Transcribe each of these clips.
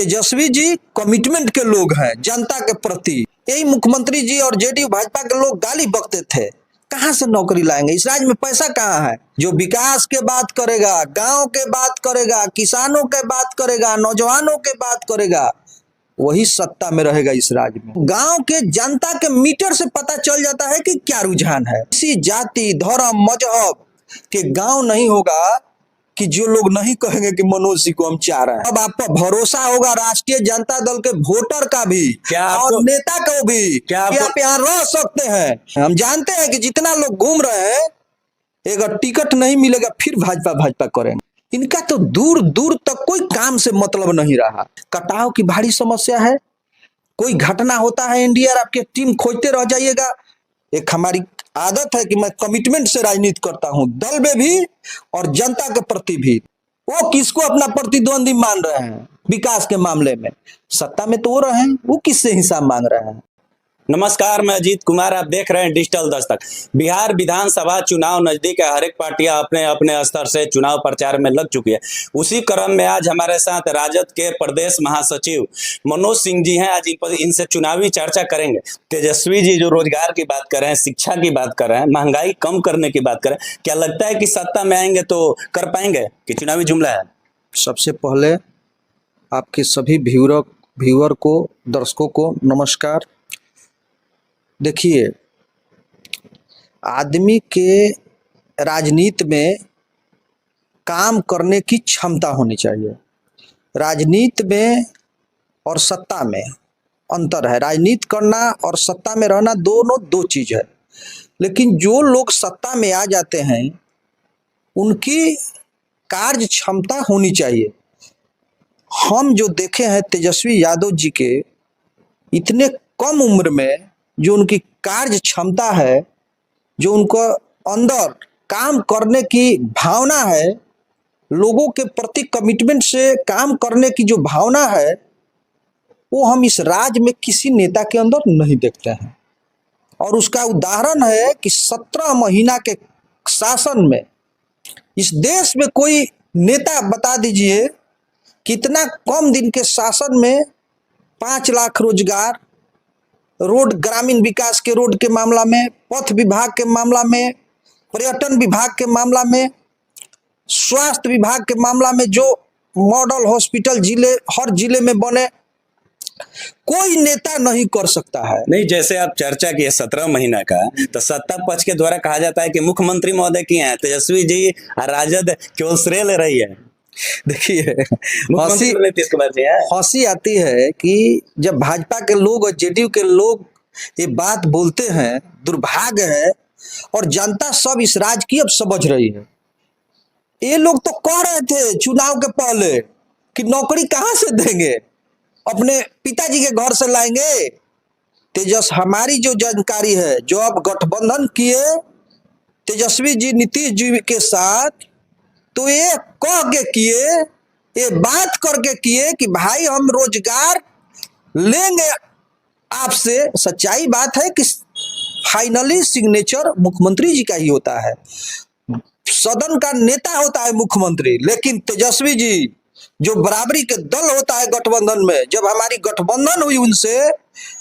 Tejashwi ji commitment के लोग हैं जनता के प्रति। यही मुख्यमंत्री जी और जेडीयू भाजपा के लोग गाली बकते थे। कहां से नौकरी लाएंगे? इस राज्य में पैसा कहाँ है? जो विकास के बात करेगा, गांव के बात करेगा, किसानों के बात करेगा, नौजवानों के बात करेगा, वही सत्ता में रहेगा इस राज्य में। गांव के जनता के मीटर से पता चल जाता है कि क्या रुझान है। किसी जाति, धर्म, मजहब के गांव नहीं होगा कि जो लोग नहीं कहेंगे कि मनोज सिंह को हम चाह रहे हैं। अब आपका भरोसा होगा राष्ट्रीय जनता दल के वोटर का भी और नेता को भी कि आप यहाँ रह सकते हैं। हम जानते हैं कि जितना लोग घूम रहे हैं, अगर टिकट नहीं मिलेगा फिर भाजपा करेंगे। इनका तो दूर दूर तक कोई काम से मतलब नहीं रहा। कटाव की भारी समस्या है। कोई घटना होता है एनडीआरएफ की टीम खोजते रह जाइएगा। एक हमारी आदत है कि मैं कमिटमेंट से राजनीति करता हूं, दल में भी और जनता के प्रति भी। वो किसको अपना प्रतिद्वंदी मान रहे हैं विकास के मामले में? सत्ता में तो वो रहे हैं, वो किससे हिसाब मांग रहे हैं? नमस्कार, मैं अजीत कुमार। आप देख रहे हैं डिजिटल दस्तक। बिहार विधानसभा चुनाव नजदीक है। हर एक पार्टियां अपने अपने स्तर से चुनाव प्रचार में लग चुकी है। उसी क्रम में आज हमारे साथ राजद के प्रदेश महासचिव मनोज सिंह जी हैं। आज इनसे चुनावी चर्चा करेंगे। तेजस्वी जी जो रोजगार की बात कर रहे हैं, शिक्षा की बात कर रहे हैं, महंगाई कम करने की बात कर रहे हैं, क्या लगता है कि सत्ता में आएंगे तो कर पाएंगे कि चुनावी जुमला है? सबसे पहले आपके सभी व्यूअर को, दर्शकों को नमस्कार। देखिए, आदमी के राजनीति में काम करने की क्षमता होनी चाहिए। राजनीति में और सत्ता में अंतर है। राजनीति करना और सत्ता में रहना दोनों दो चीज है। लेकिन जो लोग सत्ता में आ जाते हैं उनकी कार्य क्षमता होनी चाहिए। हम जो देखे हैं तेजस्वी यादव जी के इतने कम उम्र में जो उनकी कार्य क्षमता है, जो उनको अंदर काम करने की भावना है, लोगों के प्रति कमिटमेंट से काम करने की जो भावना है, वो हम इस राज्य में किसी नेता के अंदर नहीं देखते हैं। और उसका उदाहरण है कि 17 महीना के शासन में इस देश में कोई नेता बता दीजिए कितना कम दिन के शासन में 5 लाख रोजगार, रोड, ग्रामीण विकास के रोड के मामला में, पथ विभाग के मामला में, पर्यटन विभाग के मामला में, स्वास्थ्य विभाग के मामला में जो मॉडल हॉस्पिटल हर जिले में बने, कोई नेता नहीं कर सकता है। नहीं, जैसे आप चर्चा किए 17 महीना का, तो सत्ता पक्ष के द्वारा कहा जाता है कि मुख्यमंत्री महोदय किए हैं, तेजस्वी जी राजद केवल श्रेय ले रही है। देखिए, हंसी आती है कि जब भाजपा के लोग और जेडीयू के लोग ये बात बोलते हैं, दुर्भाग्य है। और जनता सब इस राज्य की अब समझ रही है। ये लोग तो कह रहे थे चुनाव के पहले कि नौकरी कहां से देंगे, अपने पिताजी के घर से लाएंगे। हमारी जो जानकारी है, जो अब गठबंधन किए तेजस्वी जी नीतीश जी के साथ, तो ये कह के किए, ये बात करके किए कि भाई हम रोजगार लेंगे आपसे। सच्चाई बात है कि फाइनली सिग्नेचर मुख्यमंत्री जी का ही होता है, सदन का नेता होता है मुख्यमंत्री। लेकिन तेजस्वी जी जो बराबरी के दल होता है गठबंधन में, जब हमारी गठबंधन हुई उनसे,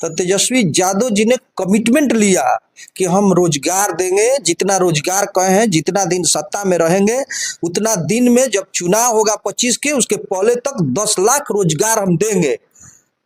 तो तेजस्वी यादव जी ने कमिटमेंट लिया कि हम रोजगार देंगे। जितना रोजगार कहे हैं, जितना दिन सत्ता में रहेंगे उतना दिन में, जब चुनाव होगा 25 के, उसके पहले तक 10 लाख रोजगार हम देंगे।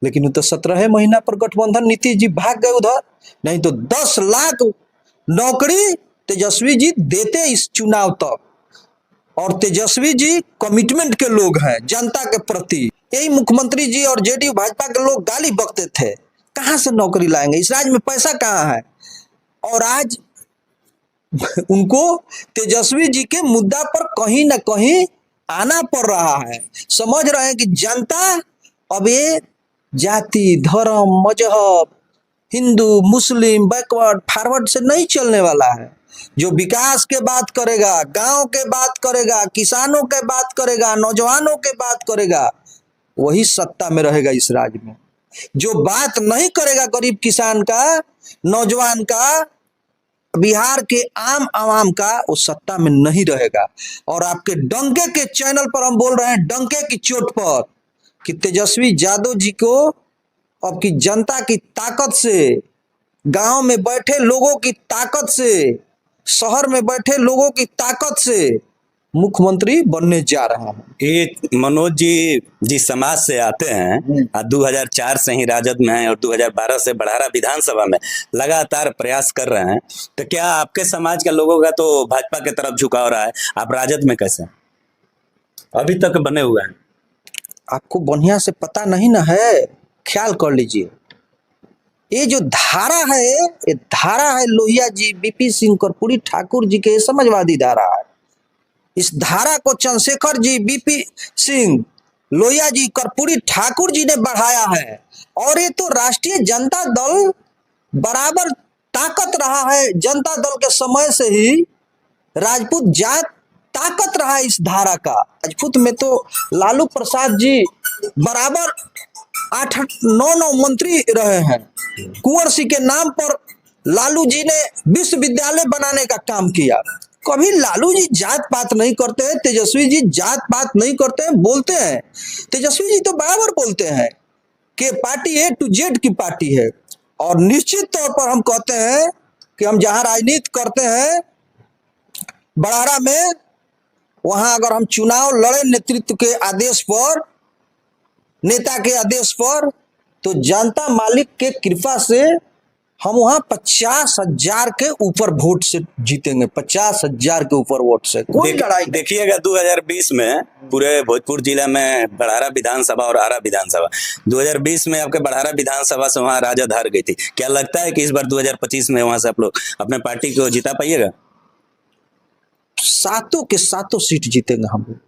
लेकिन तो 17 महीना पर गठबंधन नीतीश जी भाग गए उधर। नहीं तो 10 लाख नौकरी तेजस्वी जी देते इस चुनाव तक। और तेजस्वी जी कमिटमेंट के लोग हैं जनता के प्रति। यही मुख्यमंत्री जी और जेडीयू भाजपा के लोग गाली बकते थे। कहां से नौकरी लाएंगे? इस राज्य में पैसा कहाँ है? और आज उनको तेजस्वी जी के मुद्दा पर कहीं ना कहीं आना पड़ रहा है। समझ रहे हैं कि जनता अब ये जाति, धर्म, मजहब, हिंदू, मुस्लिम, बैकवर्ड, फॉरवर्ड से नहीं चलने वाला है। जो विकास के बात करेगा, गांव के बात करेगा, किसानों के बात करेगा, नौजवानों के बात करेगा, वही सत्ता में रहेगा इस राज्य में। जो बात नहीं करेगा गरीब किसान का, नौजवान का, बिहार के आम आवाम का, वो सत्ता में नहीं रहेगा। और आपके डंके के चैनल पर हम बोल रहे हैं, डंके की चोट पर कि तेजस्वी यादव जी को अब की जनता की ताकत से, गांव में बैठे लोगों की ताकत से, शहर में बैठे लोगों की ताकत से मुख्यमंत्री बनने जा रहे हैं। ये मनोज जी जिस समाज से आते हैं, 2004 से ही राजद में हैं और 2012 से बड़हरा विधानसभा में लगातार प्रयास कर रहे हैं, तो क्या आपके समाज के लोगों का तो भाजपा की तरफ झुकाव रहा है, आप राजद में कैसे अभी तक बने हुए हैं? आपको बढ़िया से पता नहीं ना है, ख्याल कर लीजिए। ये जो धारा है, ये धारा है लोहिया जी, बीपी सिंह कर्पूरी ठाकुर जी के समाजवादी धारा है। इस धारा को चंद्रशेखर जी, बीपी सिंह, लोहिया जी, कर्पूरी ठाकुर जी ने बढ़ाया है। और ये तो राष्ट्रीय जनता दल बराबर ताकत रहा है। जनता दल के समय से ही राजपूत जात ताकत रहा है इस धारा का। राजपूत में तो लालू प्रसाद जी बराबर 8-9 मंत्री रहे हैं। कुंवर सिंह के नाम पर लालू जी ने विश्वविद्यालय बनाने का काम किया। कभी लालू जी जात पात नहीं करते हैं, तेजस्वी जी जात पात नहीं करते हैं, बोलते हैं। तेजस्वी जी तो बराबर बोलते हैं कि पार्टी A to Z की पार्टी है। और निश्चित तौर पर हम कहते हैं कि हम जहां राजनीति करते हैं बड़हरा में, वहां अगर हम चुनाव लड़े नेतृत्व के आदेश पर, नेता के आदेश पर, तो जनता मालिक के कृपा से हम वहां 50,000 के ऊपर वोट से जीतेंगे। 50,000 के ऊपर वोट से कोई लड़ाई। देखिएगा 2020 में पूरे भोजपुर जिला में बड़हरा विधानसभा और आरा विधानसभा, 2020 में आपके बड़हरा विधानसभा से वहां राजद हार गई थी। क्या लगता है कि इस बार 2025 में वहां से आप लोग अपने पार्टी को जिता पाइएगा? सातों के सातों सीट जीतेंगे हम लोग।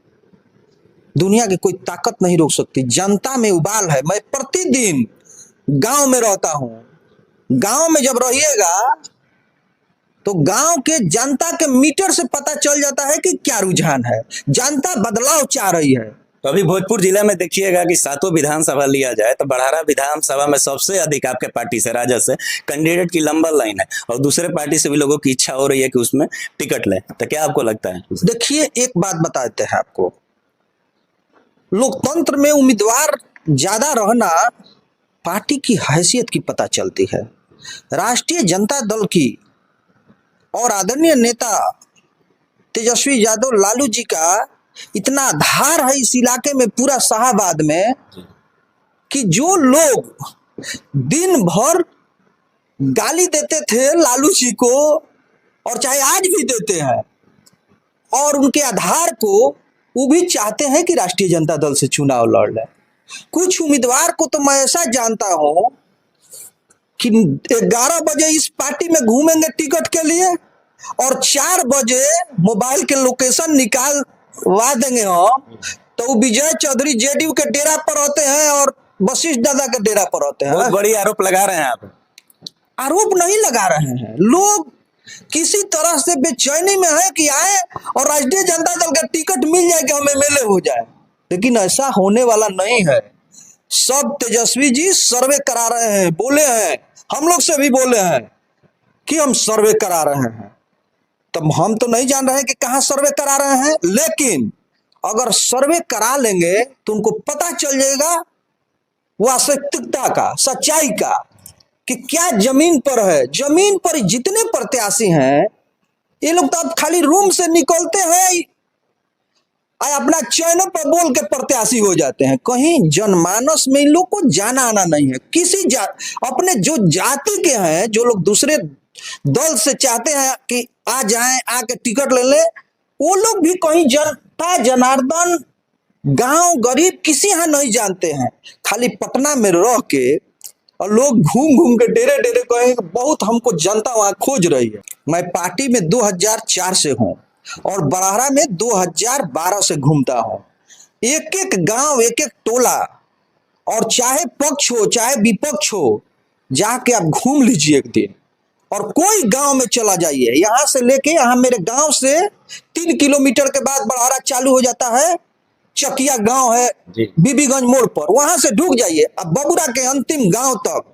दुनिया की कोई ताकत नहीं रोक सकती। जनता में उबाल है। मैं प्रतिदिन गांव में रहता हूं। गांव में जब रहिएगा तो गांव के जनता के मीटर से पता चल जाता है कि क्या रुझान है। जनता बदलाव चाह रही है। तो अभी भोजपुर जिला में देखिएगा कि सातों विधानसभा लिया जाए तो बड़हरा विधानसभा में सबसे अधिक आपके पार्टी से, राजद से कैंडिडेट की लंबा लाइन है और दूसरे पार्टी से भी लोगों की इच्छा हो रही है कि उसमें टिकट लें। तो क्या आपको लगता है? देखिए, एक बात बता देते हैं आपको। लोकतंत्र में उम्मीदवार ज्यादा रहना पार्टी की हैसियत की पता चलती है। राष्ट्रीय जनता दल की और आदरणीय नेता तेजस्वी यादव लालू जी का इतना आधार है इस इलाके में, पूरा शाहाबाद में, कि जो लोग दिन भर गाली देते थे लालू जी को, और चाहे आज भी देते हैं, और उनके आधार को वो भी चाहते हैं कि राष्ट्रीय जनता दल से चुनाव लड़ लें। कुछ उम्मीदवार को तो मैं ऐसा जानता हूं कि 11 बजे इस पार्टी में घूमेंगे टिकट के लिए और 4 बजे मोबाइल के लोकेशन निकालवा देंगे हम, तो वो विजय चौधरी जेडीयू के डेरा पर होते हैं और वशिष्ठ दादा के डेरा पर होते हैं। बहुत बड़ी आरोप लगा रहे हैं आप। आरोप नहीं लगा रहे हैं। लोग किसी तरह से बेचैनी में है कि आए और राष्ट्रीय जनता दल का टिकट मिल जाए कि हम एमएलए हो जाए, लेकिन ऐसा होने वाला नहीं है। सब तेजस्वी जी सर्वे करा रहे हैं, बोले हैं, हम लोग से भी बोले हैं कि हम सर्वे करा रहे हैं। तब हम तो नहीं जान रहे हैं कि कहाँ सर्वे करा रहे हैं, लेकिन अगर सर्वे करा लेंगे तो उनको पता चल जाएगा वास्तविकता का, सच्चाई का, कि क्या जमीन पर है। जमीन पर जितने प्रत्याशी हैं, ये लोग तो अब खाली रूम से निकलते हैं अपना चैनल पर बोल के प्रत्याशी हो जाते हैं। कहीं जनमानस में इन लोग को जाना आना नहीं है। किसी अपने जो जाति के हैं, जो लोग दूसरे दल से चाहते हैं कि आ जाएं, आके टिकट ले ले, वो लोग भी कहीं जनता जनार्दन गांव गरीब किसी यहाँ नहीं जानते हैं। खाली पटना में रह के और लोग घूम घूम के डेरे डेरे कहेंगे बहुत हमको जनता वहां खोज रही है। मैं पार्टी में 2004 से हूं और बड़हरा में 2012 से घूमता हूं। एक एक गांव, एक एक टोला, और चाहे पक्ष हो चाहे विपक्ष हो, जाके आप घूम लीजिए एक दिन। और कोई गांव में चला जाइए, यहाँ से लेके यहाँ मेरे गांव से 3 किलोमीटर के बाद बड़हरा चालू हो जाता है। चकिया गांव है बीबीगंज मोड़ पर, वहां से ढूक जाइए। अब बबुरा के अंतिम गांव तक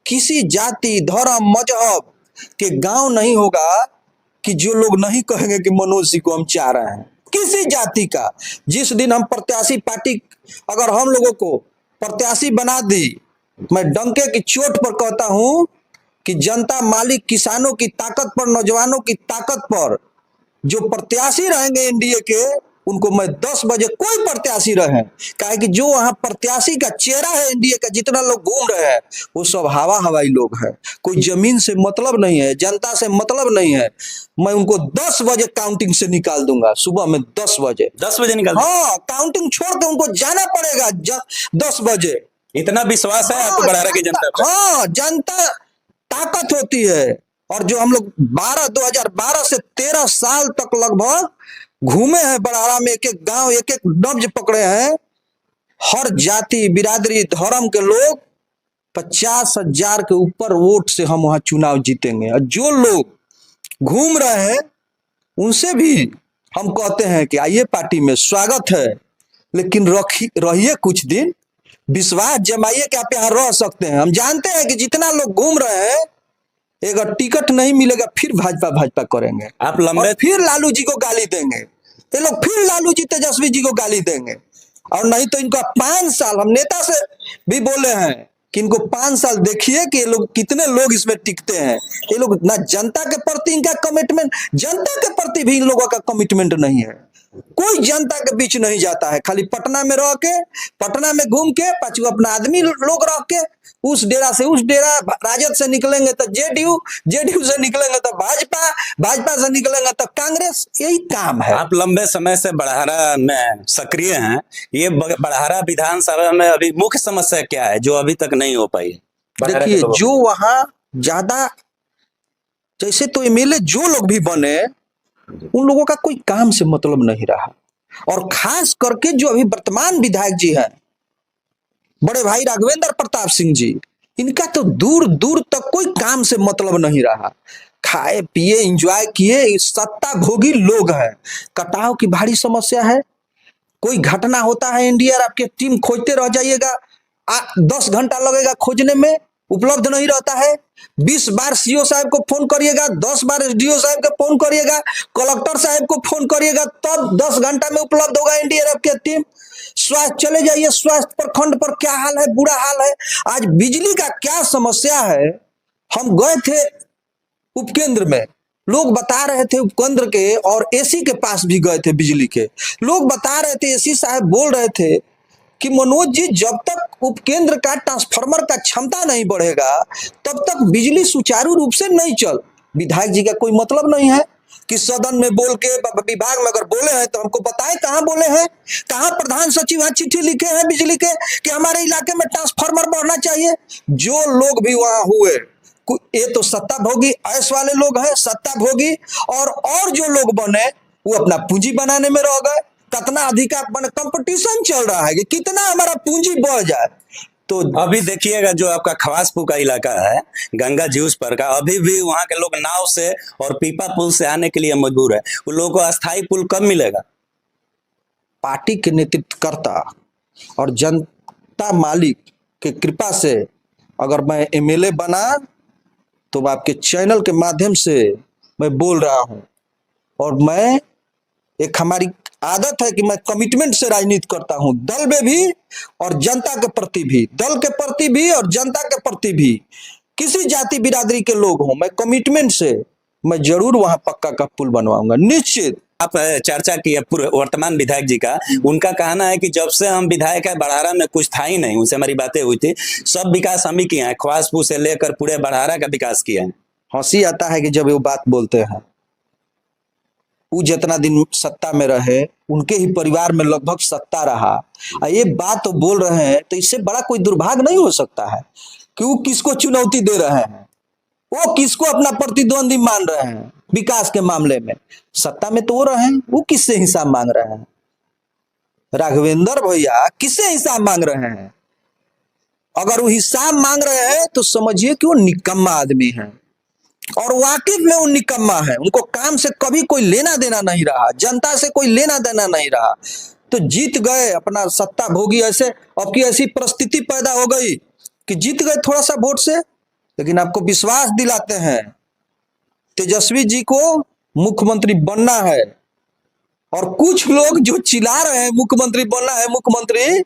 किसी जाति धर्म मजहब के गांव नहीं होगा कि जो लोग नहीं कहेंगे कि मनोज सिंह को हम चाह रहे हैं। किसी जाति का जिस दिन हम प्रत्याशी पार्टी अगर हम लोगों को प्रत्याशी बना दी। मैं डंके की चोट पर कहता हूं कि जनता, मालिक, किसानों की ताकत पर, नौजवानों की ताकत पर जो प्रत्याशी रहेंगे एनडीए के, उनको मैं 10 बजे, कोई प्रत्याशी रहे, काहे कि जो वहां प्रत्याशी का चेहरा है एनडीए का, जितना लोग घूम रहे हैं वो सब हवा हवाई लोग हैं, कोई जमीन से मतलब नहीं है, जनता से मतलब नहीं है। मैं उनको 10 बजे काउंटिंग से निकाल दूंगा, सुबह में 10 बजे। 10 बजे निकल, हाँ, काउंटिंग छोड़ के उनको जाना पड़ेगा 10 बजे। इतना विश्वास है आपको बड़हरा की जनता पर? हाँ, जनता ताकत होती है। और जो हम लोग 2012 से 13 साल तक लगभग घूमे हैं बड़हरा में, एक एक गांव, एक एक नब्ज पकड़े हैं, हर जाति, बिरादरी, धर्म के लोग, 50,000 के ऊपर वोट से हम वहां चुनाव जीतेंगे। और जो लोग घूम रहे हैं उनसे भी हम कहते हैं कि आइए पार्टी में, स्वागत है, लेकिन रहिए कुछ दिन, विश्वास जमाइए कि आप यहाँ रह सकते हैं। हम जानते हैं कि जितना लोग घूम रहे हैं, अगर टिकट नहीं मिलेगा फिर भाजपा भाजपा करेंगे, आप लंबे, और फिर लालू जी को गाली देंगे, ये लोग फिर लालू जी, तेजस्वी जी को गाली देंगे। और नहीं तो इनका 5 साल, हम नेता से भी बोले हैं कि इनको 5 साल देखिए कि ये लोग कितने लोग इसमें टिकते हैं। ये लोग ना, जनता के प्रति इनका कमिटमेंट, जनता के प्रति भी इन लोगों का कमिटमेंट नहीं है। कोई जनता के बीच नहीं जाता है, खाली पटना में रह के, पटना में घूम के, पांचों अपना आदमी लोग रह के, उस डेरा से उस डेरा, राजद से निकलेंगे तो जेडीयू, जेडीयू से निकलेंगे तो भाजपा, भाजपा से निकलेंगे तो कांग्रेस, यही काम है। आप लंबे समय से बड़हरा में सक्रिय हैं, ये बड़हरा विधानसभा में अभी मुख्य समस्या क्या है जो अभी तक नहीं हो पाई? देखिए, जो वहां ज्यादा, जैसे तो एमएलए जो लोग भी बने, उन लोगों का कोई काम से मतलब नहीं रहा। और खास करके जो अभी वर्तमान विधायक जी हैं, बड़े भाई राघवेंद्र प्रताप सिंह जी, इनका तो दूर दूर तक कोई काम से मतलब नहीं रहा। खाए पिए एंजॉय किए, सत्ता भोगी लोग हैं। कटाव की भारी समस्या है। कोई घटना होता है एनडीआर, आपके टीम खोजते रह जाइएगा, 10 घंटा लगेगा खोजने में, उपलब्ध नहीं रहता है। 20 बार सीओ साहब को फोन करिएगा, 10 बार एसडीओ साहब को फोन करिएगा, कलेक्टर साहब को फोन करिएगा, तब 10 घंटा में उपलब्ध होगा एनडीआरएफ की टीम। स्वास्थ्य चले जाइए, स्वास्थ्य प्रखंड पर क्या हाल है, बुरा हाल है। आज बिजली का क्या समस्या है, हम गए थे उपकेंद्र में, लोग बता रहे थे उपकेंद्र के, और एसी के पास भी गए थे, बिजली के लोग बता रहे थे, एसी साहब बोल रहे थे कि मनोज जी, जब तक उपकेंद्र का ट्रांसफार्मर का क्षमता नहीं बढ़ेगा तब तक बिजली सुचारू रूप से नहीं चल। विधायक जी का कोई मतलब नहीं है कि सदन में बोल के, विभाग में अगर बोले हैं तो हमको बताएं कहाँ बोले हैं, कहाँ प्रधान सचिव यहाँ चिट्ठी लिखे हैं बिजली के कि हमारे इलाके में ट्रांसफार्मर बढ़ना चाहिए। जो लोग भी वहां हुए, ये तो सत्ता भोगी ऐश वाले लोग हैं, सत्ता भोगी, और जो लोग बने वो अपना पूंजी बनाने में रह गए। कितना अधिक कंपटीशन चल रहा है कि कितना हमारा पूंजी बढ़ जाए। तो अभी देखिएगा, जो आपका खवासपुर का इलाका है, गंगा जी उस पर का, अभी भी वहां के लोग नाव से और पीपा पुल से आने के लिए मजबूर है। उन लोगों को अस्थायी पुल कब मिलेगा? पार्टी के नेतृत्वकर्ता और जनता मालिक के कृपा से अगर मैं एमएलए बना तो आपके चैनल के माध्यम से मैं बोल रहा हूं, और मैं, एक हमारी आदत है कि मैं कमिटमेंट से राजनीति करता हूं, दल में भी और जनता के प्रति भी, दल के प्रति भी और जनता के प्रति भी। किसी जाति बिरादरी के लोग हों, मैं कमिटमेंट से, मैं जरूर वहां पक्का का पुल बनवाऊंगा, निश्चित। आप चर्चा की है वर्तमान विधायक जी का, उनका कहना है कि जब से हम विधायक है बड़हरा में कुछ था ही नहीं, उनसे हमारी बातें हुई थी, सब विकास हम ही किए हैं, खवासपुर से लेकर पूरे बड़हरा का विकास किया है। हंसी आता है कि जब वो बात बोलते हैं, वो जितना दिन सत्ता में रहे उनके ही परिवार में लगभग सत्ता रहा, ये बात तो बोल रहे हैं, तो इससे बड़ा कोई दुर्भाग्य नहीं हो सकता है कि वो किसको चुनौती दे रहे हैं, वो किसको अपना प्रतिद्वंदी मान रहे हैं विकास के मामले में। सत्ता में तो वो रहे हैं, वो किससे हिसाब मांग रहे हैं? राघवेंद्र भैया किससे हिसाब मांग रहे हैं? अगर वो हिसाब मांग रहे हैं तो समझिए कि वो निकम्मा आदमी है, और वाकिफ में वो निकम्मा है। उनको काम से कभी कोई लेना देना नहीं रहा, जनता से कोई लेना देना नहीं रहा, तो जीत गए अपना सत्ता भोगी। ऐसे अब की ऐसी परिस्थिति पैदा हो गई कि जीत गए थोड़ा सा वोट से, लेकिन आपको विश्वास दिलाते हैं तेजस्वी जी को मुख्यमंत्री बनना है। और कुछ लोग जो चिल्ला रहे हैं मुख्यमंत्री बनना है मुख्यमंत्री,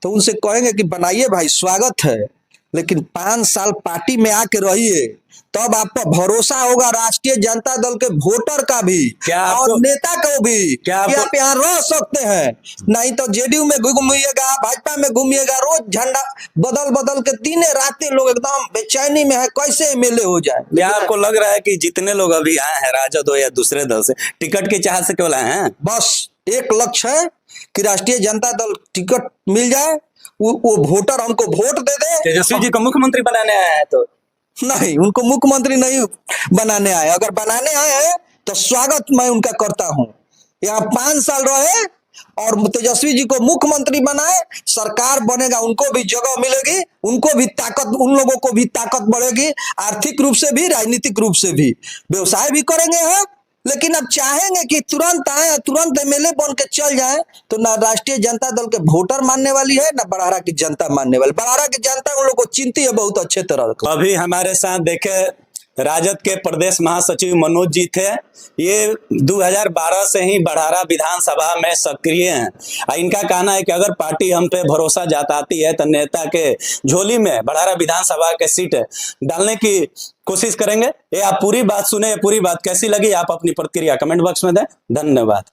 तो उनसे कहेंगे कि बनाइए भाई, स्वागत है, लेकिन 5 साल पार्टी में आके रहिए, तब आप पर भरोसा होगा राष्ट्रीय जनता दल के वोटर का भी क्या और आपको- नेता को भी क्या कि आपको- आप यहाँ रह सकते हैं। नहीं तो जेडीयू में घूमिएगा, भाजपा में घूमिएगा, रोज झंडा बदल बदल के दिने रातें लोग एकदम बेचैनी में है, कैसे एमएलए हो जाए। क्या आपको लग रहा है कि जितने लोग अभी आए हैं, राजद हो या दूसरे दल से, टिकट की चाहत से केवल आए हैं? बस एक लक्ष्य है कि राष्ट्रीय जनता दल टिकट मिल जाए, वो वोटर हमको वोट दे दे। तेजस्वी जी को मुख्यमंत्री बनाने आए हैं तो नहीं, उनको मुख्यमंत्री नहीं बनाने आए, अगर बनाने आए हैं तो स्वागत मैं उनका करता हूं। यहाँ 5 साल रहे और तेजस्वी जी को मुख्यमंत्री बनाए, सरकार बनेगा, उनको भी जगह मिलेगी, उनको भी ताकत, उन लोगों को भी ताकत बढ़ेगी, आर्थिक रूप से भी, राजनीतिक रूप से भी, व्यवसाय भी करेंगे हैं। लेकिन अब चाहेंगे कि तुरंत आए, तुरंत एमएलए बन के चल जाए, तो ना राष्ट्रीय जनता दल के वोटर मानने वाली है, ना बड़ारा की जनता मानने वाली। बड़ारा की जनता उन लोग को चिंती है बहुत अच्छे तरह। अभी हमारे साथ देखे राजद के प्रदेश महासचिव मनोज जी थे। ये 2012 से ही बड़ारा विधानसभा में सक्रिय हैं। इनका कहना है कि अगर पार्टी हम पे भरोसा जताती है तो नेता के झोली में बड़ारा विधानसभा के सीट डालने की कोशिश करेंगे। ये आप पूरी बात सुने, पूरी बात कैसी लगी आप अपनी प्रतिक्रिया कमेंट बॉक्स में दें। धन्यवाद।